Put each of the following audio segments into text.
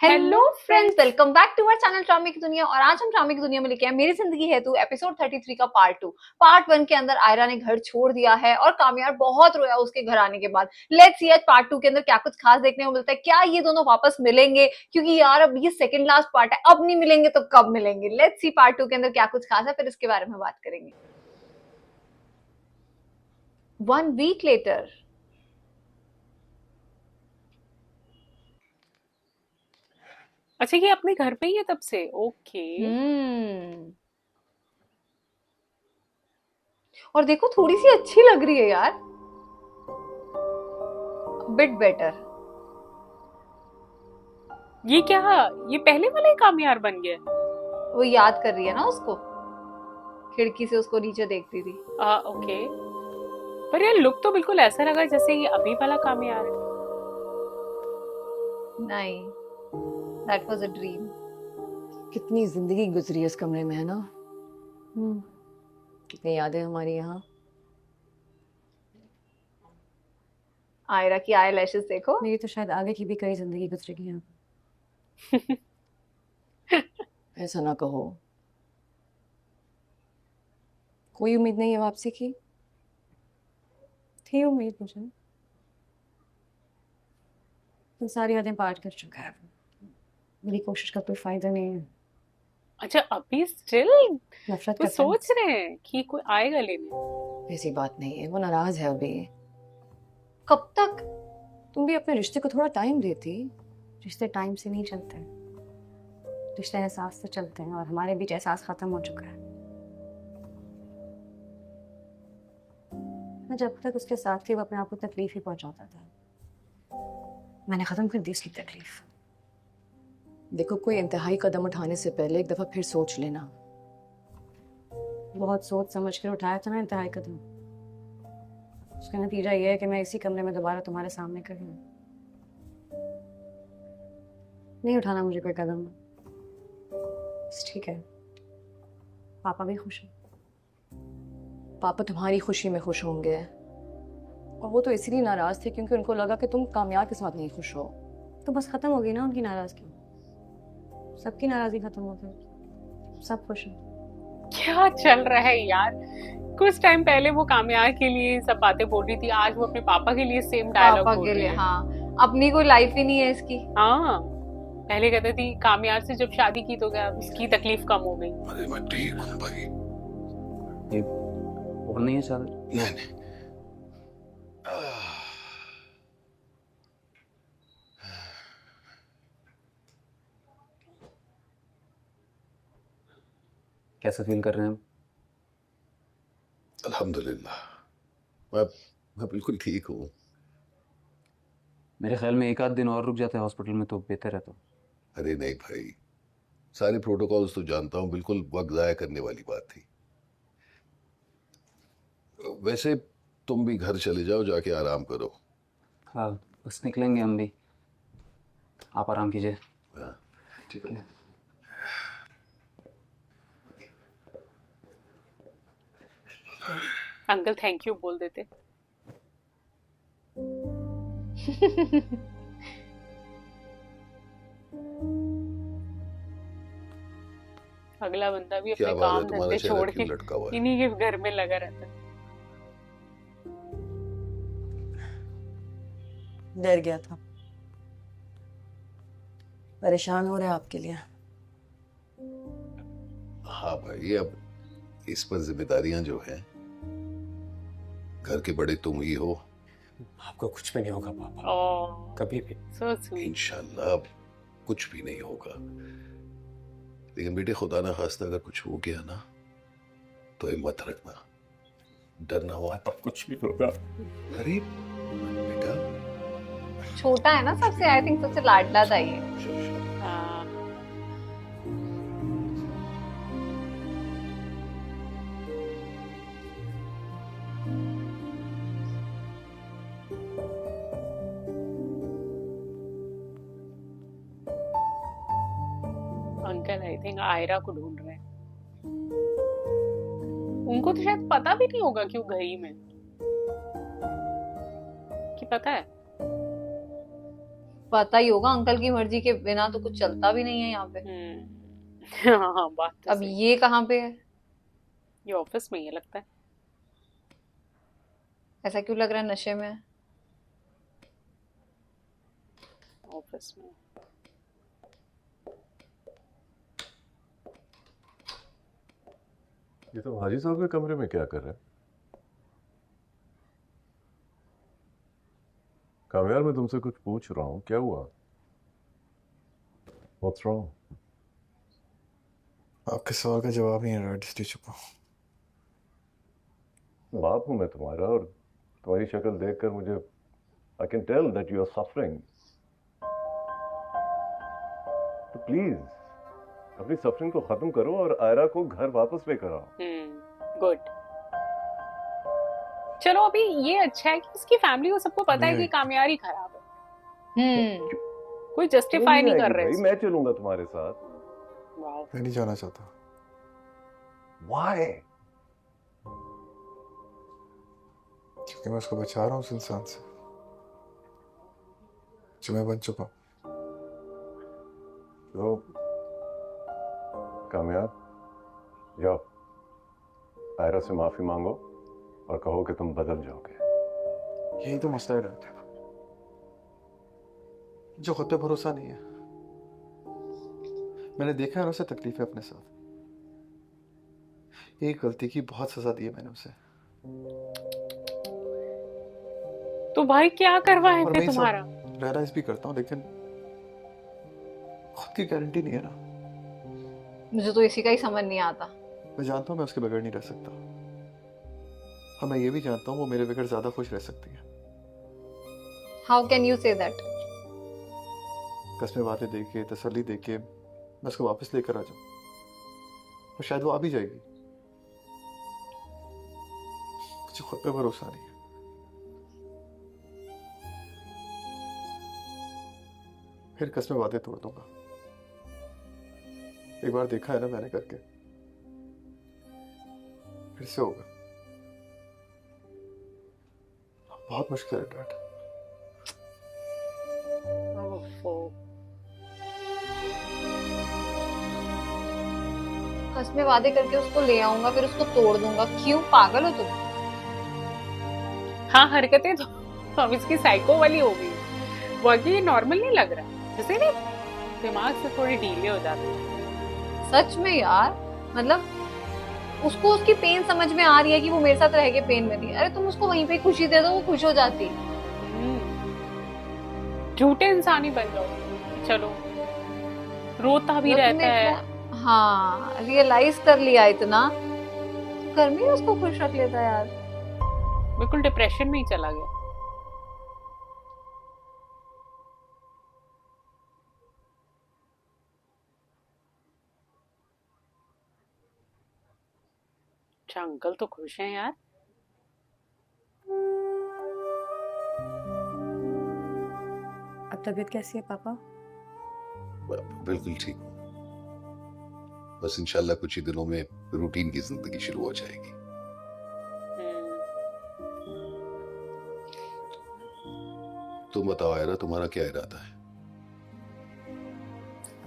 Hello friends, welcome back to our channel ड्रामे की दुनिया। और आज हम ड्रामे की दुनिया में लेके आए मेरी जिंदगी है तू एपिसोड 33 का पार्ट 2। पार्ट 1 के अंदर आयरा ने घर छोड़ दिया है और कामयार बहुत रोया उसके घर आने के बाद। लेट्स सी आज पार्ट 2 के अंदर क्या कुछ खास देखने को मिलता है। क्या ये दोनों वापस मिलेंगे? क्योंकि यार अब ये सेकंड लास्ट पार्ट है, अब नहीं मिलेंगे तो कब मिलेंगे। लेट्स सी पार्ट 2 के अंदर क्या कुछ खास है, फिर इसके बारे में बात करेंगे। 1 वीक लेटर। अच्छा, ये अपने घर पे ही है तब से। ओके। हम्म। और देखो थोड़ी सी अच्छी लग रही है यार, बिट बेटर। ये क्या, ये पहले वाला ही कामयार बन गया? वो याद कर रही है ना उसको, खिड़की से उसको नीचे देखती थी। ओके। पर यार लुक तो बिल्कुल ऐसा लगा जैसे ये अभी वाला कामयार है। नहीं, दैट वाज अ ड्रीम। कितनी जिंदगी गुजरी है इस कमरे में, है ना? कितनी यादें हमारी यहाँ। आयरा की आई लैशेस देखो। मेरी तो शायद आगे की भी कई जिंदगी गुजरेगी यहाँ। ऐसा ना कहो, कोई उम्मीद नहीं है वापसी की? थी उम्मीद मुझे, तो सारी यादें पार कर चुका है। मेरी कोशिश का कोई फायदा नहीं है। अच्छा, अभी स्टिल नफरत वो करता है सोच मुझसे। रहे हैं कि कोई आएगा लेने? ऐसी बात नहीं है, वो नाराज है अभी। कब तक? तुम भी अपने रिश्ते को थोड़ा टाइम देती। रिश्ते टाइम से नहीं चलते, रिश्ते एहसास से चलते हैं, और हमारे बीच एहसास खत्म हो चुका है। मैं जब तक उसके साथ थी वो अपने आप को तकलीफ ही पहुंचाता था। मैंने खत्म कर दी उसकी तकलीफ। देखो, कोई इंतहाई कदम उठाने से पहले एक दफा फिर सोच लेना। बहुत सोच समझ कर उठाया था ना इंतहाई कदम, उसका नतीजा ये है कि मैं इसी कमरे में दोबारा तुम्हारे सामने खड़ी हूँ। नहीं उठाना मुझे कोई कदम। बस ठीक है, पापा भी खुश हैं। पापा तुम्हारी खुशी में खुश होंगे, और वो तो इसलिए नाराज थे क्योंकि उनको लगा कि तुम कामयाब के साथ नहीं खुश हो। तो बस खत्म हो गई ना उनकी नाराजगी। सबकी नाराजगी खत्म हो गई, सब खुश हैं। क्या चल रहा है यार? कुछ टाइम पहले वो कामयार के लिए सब बातें बोल रही थी, आज वो अपने पापा के लिए सेम डायलॉग पापा बोल के रही लिए, है। हाँ। अपनी कोई लाइफ ही नहीं है इसकी। हाँ, पहले कहते थी कामयार से जब शादी की तो क्या उसकी तकलीफ कम हो गई। अरे मैं ठीक हूँ भाई। ये और नहीं है सर? नहीं। आह, कैसा फील कर रहे हैं? अल्हम्दुलिल्लाह, मैं बिल्कुल ठीक हूँ। मेरे ख्याल में एक आध दिन और रुक जाते हैं हॉस्पिटल में तो बेहतर है। तो अरे नहीं भाई, सारे प्रोटोकॉल्स तो जानता हूँ, बिल्कुल वक्त ज़ाया करने वाली बात थी। वैसे तुम भी घर चले जाओ, जाके आराम करो। हाँ, बस निकलेंगे हम भी। आप आराम कीजिए। हाँ, ठीक है। अंकल थैंक यू बोल देते। अगला बंदा भी क्या अपने बात है, काम तुम्हारा धंधे चेहरा छोड़ के क्यों लटका हुआ है? इन्हीं के घर में लगा रहता है। डर गया था, परेशान हो रहे हैं आपके लिए। हाँ भाई, अब इस पर जिम्मेदारियां जो हैं, घर के बड़े तुम ही हो। आपको कुछ भी नहीं होगा पापा, ओह, कभी भी। So sweet. इंशाल्लाह अब कुछ भी नहीं होगा। लेकिन बेटे, खुदा ना खास्ता अगर कुछ हो गया ना तो हिम्मत रखना, डरना हुआ। पापा कुछ भी होगा। अरे बेटा, छोटा है ना सबसे, आई थिंक सबसे लाडला था ये। हाँ, अंकल आई थिंक आयरा को ढूंढ रहे हैं। उनको तो शायद पता भी नहीं होगा क्यों गई मैं, कि पता है? पता ही होगा अंकल की मर्जी के बिना तो कुछ चलता भी नहीं है यहाँ पे। हाँ बात तो अब सही। ये कहाँ पे है? ये ऑफिस में ही है लगता है। ऐसा क्यों लग रहा है नशे में है? ऑफिस में। ये तो हाजी साहब के कमरे में क्या कर रहे हैं? कामयार, मैं तुमसे कुछ पूछ रहा हूँ, क्या हुआ? What's wrong? आपके सवाल का जवाब नहीं है डैड, इसलिए चुप हूँ। बाप हूँ मैं तुम्हारा, और तुम्हारी शक्ल देखकर मुझे I can tell that you are suffering. तो प्लीज अपनी सफरिंग को खत्म करो और आयरा को घर वापस लेकर आओ। गुड। चलो अभी ये अच्छा है कि उसकी फैमिली को सबको पता है कि कामयार ही खराब है। कोई जस्टिफाई नहीं कर रहे भाई, मैं चलूंगा तुम्हारे साथ। वाओ। मैं नहीं जाना चाहता। Why? क्योंकि मैं उसको बचा रहा हूँ उस इंसान से जो मैं बन चुका हूँ। तो कामयार, जाओ आयरा से माफी मांगो और कहो कि तुम बदल जाओगे। यही तो मसला है डैड, जो खुद पे भरोसा नहीं है। मैंने देखा है ना उसे तकलीफ है अपने साथ। एक गलती की बहुत सजा दी है मैंने उसे। तो भाई क्या करवाए और थे मैं ये तुम्हारा? सब रियलाइज भी करता हूँ, लेकिन खुद की गारंटी नहीं है ना। मुझे तो इसी का ही समझ नहीं आता। मैं जानता हूँ मैं उसके बगैर नहीं रह सकता, और मैं ये भी जानता हूँ वो मेरे बगैर ज्यादा खुश रह सकती है। How can you say that? कसमें बातें देके, तसल्ली देके मैं उसको वापस लेकर आ जाऊं, और शायद वो आ भी जाएगी। मुझे खुद पे भरोसा नहीं है। फिर कसमें बातें तोड़ दूंगा। एक बार देखा है ना मैंने करके, फिर से होगा। बहुत मुश्किल है डैड। कसमें वादे करके उसको ले आऊंगा, फिर उसको तोड़ दूंगा। क्यों, पागल हो तुम? हाँ हरकतें तो अब इसकी साइको वाली हो गई। बाकी नॉर्मल नहीं लग रहा, जैसे नहीं दिमाग से थोड़ी ढीले हो जाते हैं। सच में यार, मतलब उसको उसकी पेन समझ में आ रही है कि वो मेरे साथ रह के पेन में थी। अरे तुम उसको वहीं पे खुशी दे दो, वो खुश हो जाती। झूठे इंसान ही बन जाओ। चलो रोता भी मतलब रहता तुमने है। हाँ, रियलाइज कर लिया इतना, घर में ही उसको खुश रख लेता यार। बिल्कुल डिप्रेशन में ही चला गया। अच्छा अंकल तो खुश हैं यार। अब तबीयत कैसी है पापा? बिल्कुल ठीक हूँ। बस इंशाल्लाह कुछ ही दिनों में रूटीन की जिंदगी शुरू हो जाएगी। तुम बताओ आयरा, तुम्हारा क्या इरादा है?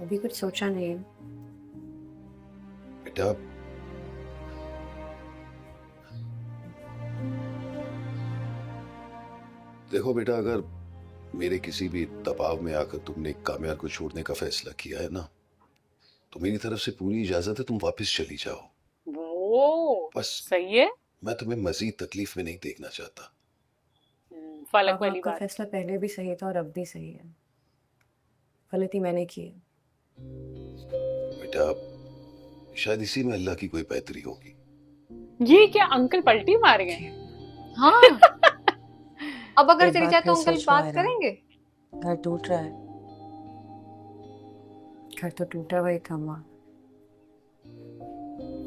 अभी कुछ सोचा नहीं है। बेटा, देखो बेटा, अगर मेरे किसी भी दबाव में आकर तुमने कामयार को छोड़ने का फैसला किया है ना, तो मेरी तरफ से पूरी इजाजत है, तुम वापस चली जाओ। वो बस सही है। मैं तुम्हें मजीद तकलीफ में नहीं देखना चाहता। फलक पापा वाली आपका बात। फैसला पहले भी सही था और अब भी सही है। गलती मैंने की है। बेटा, शायद इसी में अल्लाह की कोई बेहतरी होगी। ये क्या अंकल पलटी मार गए? हाँ अब अगर एक चली बार जाए तो फिर अंकल सोच लो बात आयरा। करेंगे। घर टूट रहा है। घर तो टूटा वही था माँ।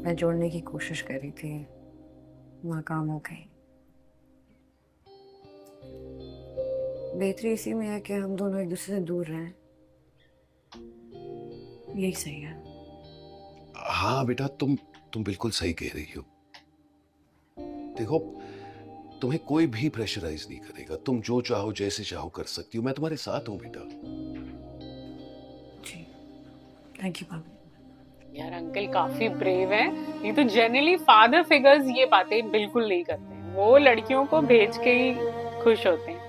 मैं जोड़ने की कोशिश कर रही थी, नाकाम हो गई। बेहतरी इसी में है कि हम दोनों एक दूसरे से दूर रहें। यही सही है। हाँ बेटा, तुम बिल्कुल सही कह रही हो। देखो, तुम्हें कोई भी प्रेशराइज नहीं करेगा। तुम जो चाहो जैसे चाहो कर सकती हो। मैं तुम्हारे साथ हूं बेटा। जी थैंक यू भाभी। यार अंकल काफी ब्रेव हैं। नहीं तो जनरली फादर फिगर्स ये बातें बिल्कुल नहीं करते हैं, वो लड़कियों को भेज के ही खुश होते हैं।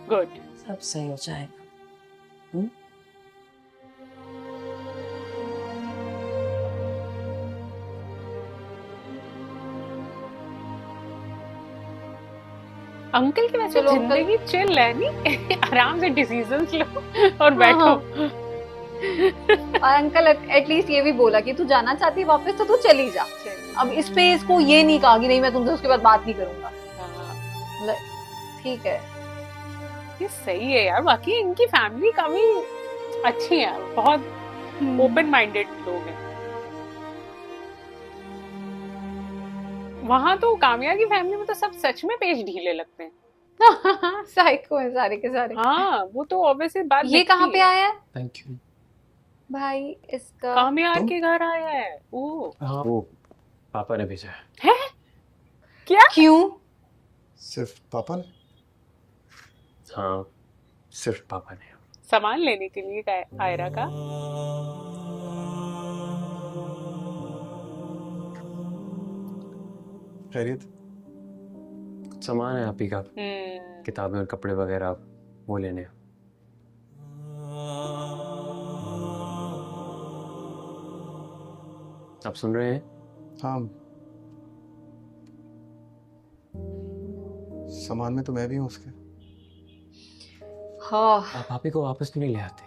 गुड। सब सही हो जाएगा। अंकल की वैसे चलो अंकल। जिंदगी चिल है नहीं आराम से डिसीजंस लो और बैठो। हाँ। और अंकल एटलीस्ट ये भी बोला कि तू जाना चाहती है वापस तो तू चली जा। अब इस पे इसको ये नहीं कहा कि नहीं मैं तुमसे उसके बाद बात नहीं करूंगा। हाँ, मतलब ठीक है। ये सही है यार। बाकी इनकी फैमिली काफी अच्छी है, बहुत ओपन माइंडेड लोग हैं। वहां तो कामया की फैमिली में तो सब सच में पेज ढीले लगते हैं। साइको है सारे के सारे। हाँ वो तो ऑब्वियसली बात ये दिखती कहाँ पे है। आया है थैंक यू। भाई इसका? कामयार तुम? के घर आया है। ओ हाँ वो पापा ने भेजा है। क्या? क्यों? सिर्फ पापा ने? हाँ सिर्फ पापा ने। सामान लेने के लिए आयरा का। खैरियत? कुछ सामान है आप ही का, किताबें और कपड़े वगैरह वो लेने हैं। आप सुन रहे हैं? हाँ, सामान में तो मैं भी हूँ उसके। हाँ आप भाभी को वापस क्यों नहीं ले आते?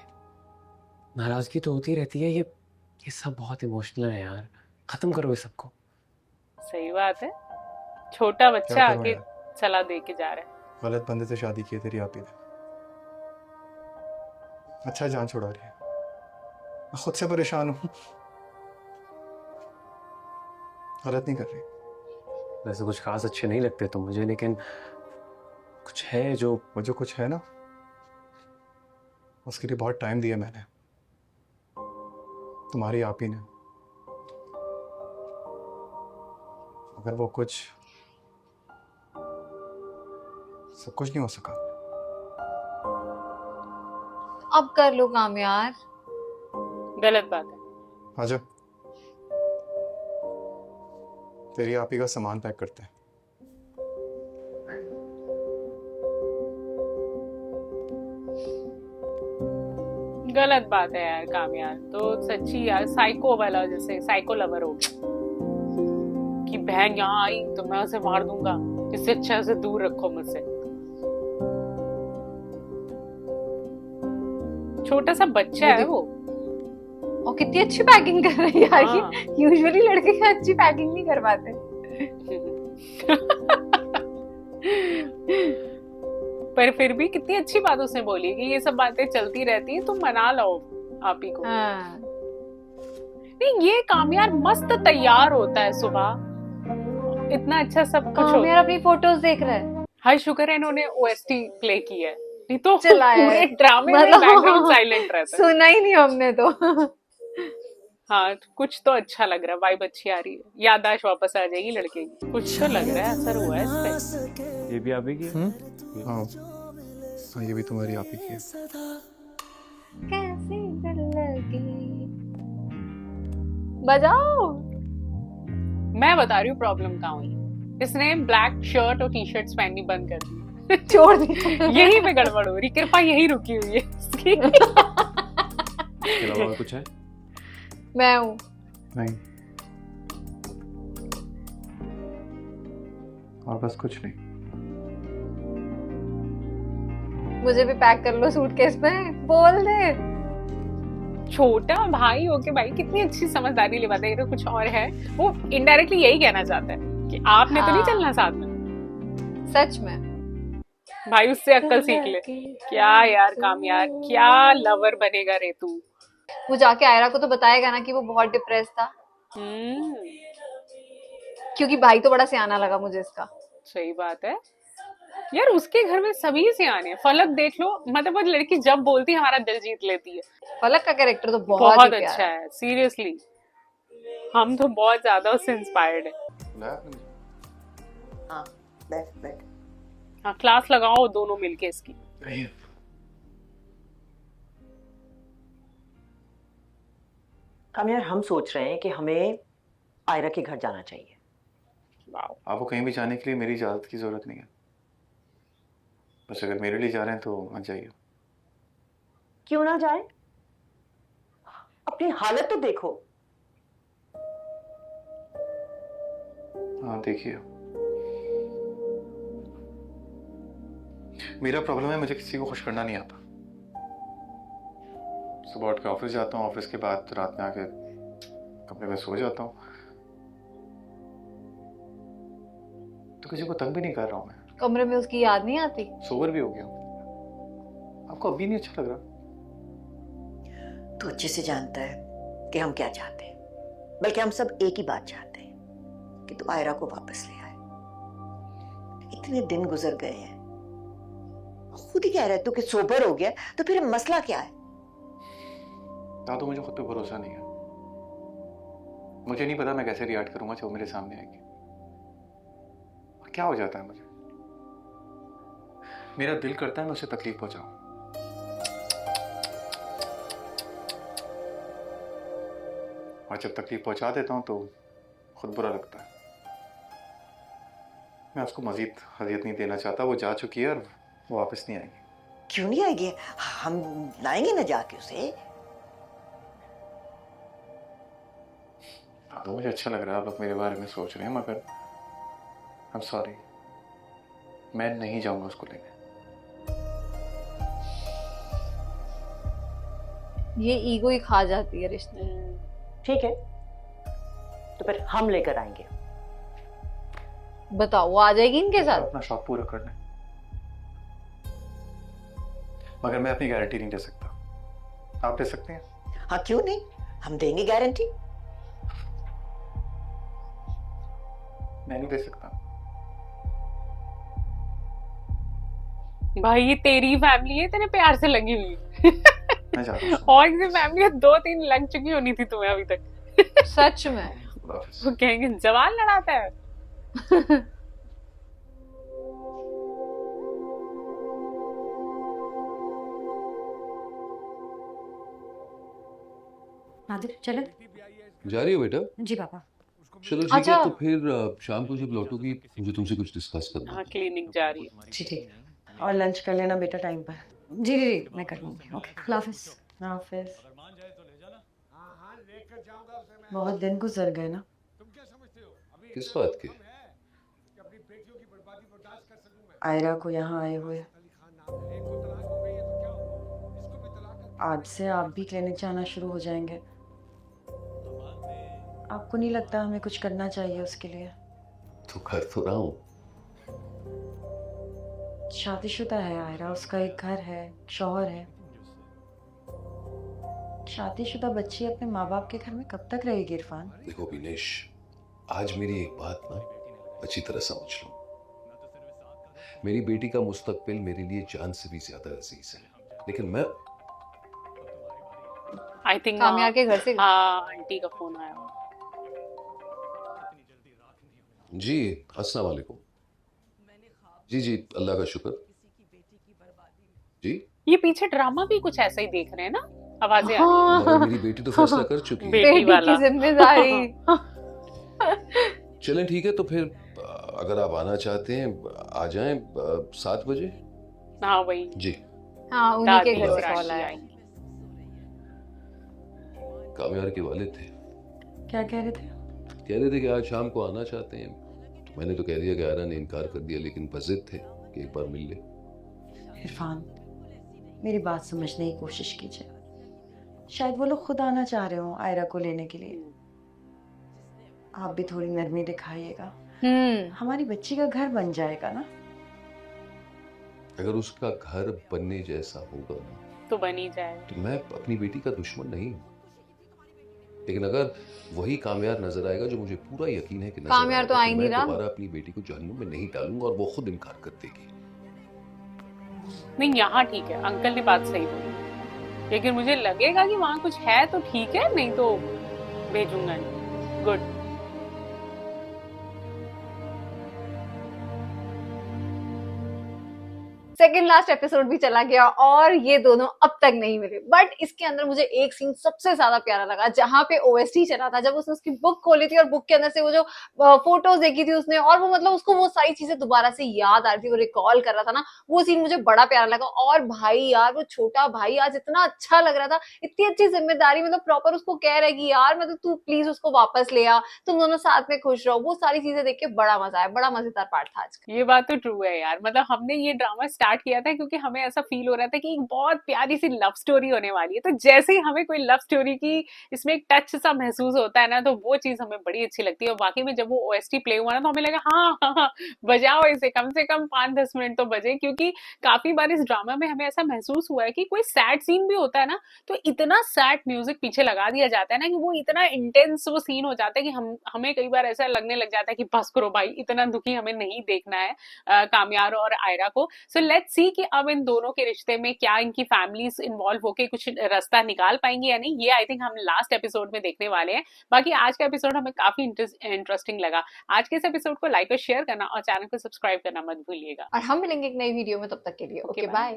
नाराजगी तो होती रहती है, ये सब बहुत इमोशनल है यार, खत्म करो इस सबको। सही बात है। छोटा बच्चा क्या करूं आके यार? सलाह दे के जा रहा है। गलत बंदे से शादी की है तेरी आपी ने। अच्छा जान छुड़ा रही है। मैं खुद से परेशान हूँ। गलत नहीं कर रही। वैसे कुछ खास अच्छे नहीं लगते तुम मुझे, लेकिन कुछ है जो वो जो कुछ है ना, उसके लिए बहुत टाइम दिया मैंने, तुम्हारी आप ही ने। अगर वो कुछ सब कुछ नहीं हो सका। अब कर लो काम यार। गलत बात है। आजा, तेरी आप ही का सामान पैक करते हैं। गलत बात है यार कामयार तो सच्ची यार साइको वाला, जैसे साइको लवर हो कि बहन यहाँ आई तो मैं उसे मार दूंगा, इससे अच्छा से दूर रखो मुझसे। छोटा सा बच्चा है वो। और कितनी अच्छी पैकिंग कर रही है यार हाँ। ये। यूजुअली लड़के का अच्छी पैकिंग नहीं करवाते। पर फिर भी कितनी अच्छी बात उसने बोली कि ये सब बातें चलती रहती हैं, तुम मना लो आप ही को। हाँ। नहीं ये कामयार मस्त तैयार होता है सुबह, इतना अच्छा सब कुछ काम होता यार है। अपनी फोटोज देख रहा है। हाय शुक्र है इन्होंने ओएसटी प्ले की है, नहीं तो चला है। पूरे ड्रामे में मतलब बैकग्राउंड साइलेंट रहता है। सुना ही नहीं हमने तो। हाँ कुछ तो अच्छा लग रहा है, वाइब अच्छी आ रही है, याददाश्त वापस आ जाएगी लड़के की। कुछ तो लग रहा है असर हुआ है इस पे। ये भी आप ही की है? हाँ हाँ, ये भी तुम्हारी आप ही की है। कैसी दिल लगी। बजाओ। मैं बता रही हूँ प्रॉब्लम कहाँ हुई। इसने ब्लैक शर्ट और टी शर्ट्स पहननी बंद कर दी। छोड़ दिया। यही पे गड़बड़ हो रही, कृपा यही रुकी हुई है इसकी। इसके अलावा और कुछ है? मैं हूँ। नहीं, और बस कुछ नहीं। मुझे भी पैक कर लो सूटकेस में। बोल दे। छोटा भाई होके भाई कितनी अच्छी समझदारी ले पाता है। ये तो कुछ और है, वो इनडायरेक्टली यही कहना चाहता है कि आपने तो नहीं हाँ। चलना साथ में। सच में। भाई उससे अक्ल सीख ले। क्या यार कामयार, क्या लवर बनेगा रे तू। वो जाके आयरा को तो बताएगा ना कि वो बहुत डिप्रेस था, हम्म, क्योंकि भाई तो बड़ा सियाना लगा मुझे इसका। सही बात है। यार उसके घर में सभी सियाने हैं। फलक देख लो, मतलब वो लड़की जब बोलती है हमारा दिल जीत लेती है। फलक का कैरेक्टर तो बहुत ही बहुत प्यारा अच्छा है। है सीरियसली। हम तो बहुत ज्यादा उससे इंस्पायर्ड है। बुलाया आपने मुझे? हाँ, बैठ बैठ। हाँ, क्लास लगाओ दोनों मिलके इसकी। हम यार हम सोच रहे हैं कि हमें आयरा के घर जाना चाहिए। वाओ। आपको कहीं भी जाने के लिए मेरी इजाज़त की ज़रूरत नहीं है, बस अगर मेरे लिए जा रहे हैं तो मत जाइए। क्यों ना जाए? अपनी हालत तो देखो। हाँ देखिए, मेरा प्रॉब्लम है मुझे किसी को खुश करना नहीं आता। सुबह उठ के ऑफिस जाता हूँ, ऑफिस के बाद रात में आके कमरे में सो जाता हूँ, तो किसी को तंग भी नहीं कर रहा हूँ मैं। कमरे में उसकी याद नहीं आती? सोबर भी हो गया हूँ। आपको अभी नहीं अच्छा लग रहा? तू अच्छे से जानता है कि हम क्या चाहते हैं, बल्कि हम सब एक ही बात चाहते हैं कि तू आयरा को वापस ले आए। इतने दिन गुजर गए हैं, खुद ही कह रहा है तू कि सोबर हो गया, तो फिर मसला क्या है? ना तो मुझे खुद पे भरोसा नहीं है, मुझे नहीं पता मैं कैसे रिएक्ट करूंगा जब वो मेरे सामने आएगी। और क्या हो जाता है मुझे, मेरा दिल करता है मैं उसे तकलीफ पहुंचाऊं, और जब तकलीफ पहुंचा देता हूं तो खुद बुरा लगता है। मैं उसको मजीद अजियत नहीं देना चाहता, वो जा चुकी है और वो वापस नहीं आएगी। क्यों नहीं आएगी? हम लाएंगे ना जाके उसे। हाँ, तो मुझे अच्छा लग रहा है आप लोग मेरे बारे में सोच रहे हैं, मगर आई एम सॉरी, मैं नहीं जाऊंगा उसको लेने। ये ईगो ही खा जाती है रिश्ते में। ठीक है, तो फिर हम लेकर आएंगे। बताओ वो आ जाएगी इनके साथ? अपना शौक पूरा करना है, मगर मैं अपनी गारंटी नहीं दे सकता। आप दे सकते हैं? हाँ क्यों नहीं, हम देंगे गारंटी। मैं नहीं दे सकता। भाई ये तेरी फैमिली है, तेरे प्यार से लगी हुई। मैं जाता हूँ। और किसी फैमिली 2-3 लग चुकी होनी थी तुम्हें अभी तक। सच में। खुदा हाफिज़। वो कहेंगे जवान लड़ाता है। नादिर चले? जा रही हो बेटा? जी पापा। चलो ठीक अच्छा। है, तो फिर शाम को जब लौटोगी मुझे तुमसे कुछ डिस्कस करना हाँ है। क्लिनिक जा रही है। जी ठीक। और लंच कर लेना बेटा टाइम पर। जी जी जी मैं कर लूँगी। ओके अल्लाह हाफिज़। हाफिज़। बहुत दिन गुजर गए ना। किस बात के? आयरा को यहाँ आए हुए। आज से आप भी क्लिनिक जाना शुरू हो जाएंगे। आपको नहीं लगता हमें कुछ करना चाहिए उसके लिए? तो कर तो रहा हूँ। शादीशुदा है आयरा, उसका एक घर है, शौहर है। शादीशुदा बच्ची अपने माँ बाप के घर में कब तक रहेगी इरफान? देखो विनेश, आज मेरी एक बात ना अच्छी तरह समझ लो। मेरी बेटी का मुस्तकबिल मेरे लिए जान से भी ज्यादा अजीज है, लेकिन मैं आई थिंक कामयार के घर से। हाँ आंटी का फोन आया। जी अस्सलाम वालेकुम। जी जी अल्लाह का शुक्र। जी ये पीछे ड्रामा भी कुछ ऐसा ही देख रहे हैं ना, आवाजें आ रही हाँ, मगर मेरी बेटी तो फैसला कर चुकी है। बेटी बेटी वाला। की जिम्मेदारी। चलें ठीक है, तो फिर अगर आप आना चाहते हैं आ जाएं 7 बजे। हैं। हाँ वही जी हाँ उन्हीं के दादी घर और से कॉल आशी आया। आई। कामयार के वालिद थे, क्या कह रहे थे? कह रहे थे कि आज शाम को आना चाहते हैं। तो मैंने तो कह दिया कि आयरा ने इनकार कर दिया, लेकिन बस जिद थे कि एक बार मिल ले। इरफान मेरी बात समझने की कोशिश कीजिए। शायद वो लोग खुद आना चाह रहे हो आयरा को लेने के लिए। आप भी थोड़ी नरमी दिखाइएगा, हमारी बच्ची का घर बन जाएगा ना। अगर उसका घर बनने जैसा होगा ना तो बन ही जाए। तो मैं अपनी बेटी का दुश्मन नहीं हूं, लेकिन अगर वही कामयार नजर आएगा, जो मुझे पूरा यकीन है कि नजर कामयार आएगा, तो आ ही मैं नहीं रहा। दोबारा अपनी बेटी को जहन्नुम में नहीं डालूंगा और वो खुद इनकार कर देगी। नहीं यहाँ ठीक है, अंकल ने बात सही बोली, लेकिन मुझे लगेगा कि वहां कुछ है तो ठीक है, नहीं तो भेजूंगा नहीं। गुड। सेकेंड लास्ट एपिसोड भी चला गया और ये दोनों अब तक नहीं मिले, बट इसके अंदर मुझे एक सीन सबसे ज्यादा प्यारा लगा, जहां पे ओएसटी चला था, जब उसने उसकी बुक खोली थी और बुक के अंदर से वो जो फोटोज देखी थी उसने, और वो मतलब उसको वो सारी चीजें दोबारा से याद आ रही थी, वो रिकॉल कर रहा था ना, वो सीन मुझे बड़ा प्यारा लगा। और भाई यार, वो छोटा भाई आज इतना अच्छा लग रहा था, इतनी अच्छी जिम्मेदारी, मतलब प्रॉपर उसको कह रहा है कि यार मतलब तू प्लीज उसको वापस ले आ, तुम दोनों साथ में खुश रहो। वो सारी चीजें देख के बड़ा मजा आया, बड़ा मजेदार पार्ट था आज का। ये बात तो ट्रू है यार, मतलब हमने ये ड्रामा स्टार्ट किया था क्योंकि हमें ऐसा फील हो रहा था कि एक बहुत प्यारी सी लव स्टोरी होने वाली है, तो जैसे ही हमें कोई लव स्टोरी की इसमें एक टच सा महसूस होता है ना, तो वो चीज हमें बड़ी अच्छी लगती है। और वाकई में जब वो ओएसटी प्ले हुआ ना, तो हमें लगा हाँ हाँ हाँ, बजाओ इसे, कम से कम 5-10 मिनट तो बजे, क्योंकि काफी बार इस ड्रामा में हमें ऐसा महसूस हुआ है कि कोई सैड सीन भी होता है ना, तो इतना सैड म्यूजिक पीछे लगा दिया जाता है ना कि वो इतना इंटेंस वो सीन हो जाता है कि हमें कई बार ऐसा लगने लग जाता है कि बस करो भाई, इतना दुखी हमें नहीं देखना है कामयार और आयरा को। सो लेट्स सी कि अब इन दोनों के रिश्ते में क्या इनकी फैमिलीज इन्वॉल्व होके कुछ रास्ता निकाल पाएंगी या नहीं, ये आई थिंक हम लास्ट एपिसोड में देखने वाले हैं। बाकी आज का एपिसोड हमें काफी इंटरेस्टिंग लगा। आज के इस एपिसोड को लाइक और शेयर करना और चैनल को सब्सक्राइब करना मत भूलिएगा। और हम मिलेंगे एक नई वीडियो में, तब तक के लिए ओके, ओके बाय। बाय।